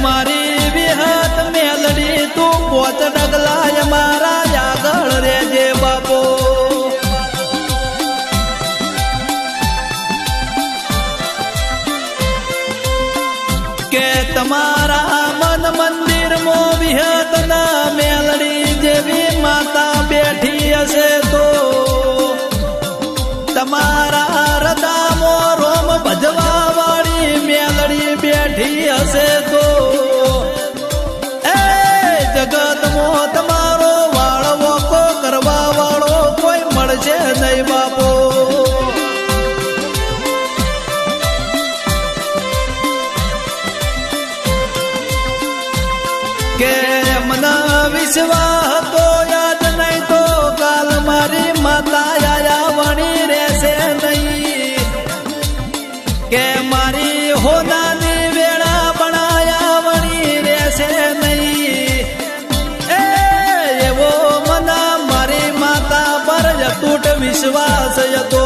મારી વિહત મેલડી તું પોચ ડગલાય મારા આગળ રેજે બાપો કે તમારા મન મંદિર મો વિહત ના મેલડી જેવી માતા બેઠી હશે તો તમારા હૃદયમો રોમ ભજવા વાળી મેલડી બેઠી હશે તો એ જગતમો તમારો વાળવો કરવા વાળો કોઈ મળશે નહીં બાપો કે મને વિશ્વાસ તો યાદ નહીં તો કાલ મારી માતા આયા વણી રહેશે નહીં કે મારી હોનાની વેળા બનાયા વણી રહેશે નહીં એવો મને મારી માતા પર અતૂટ વિશ્વાસ હતો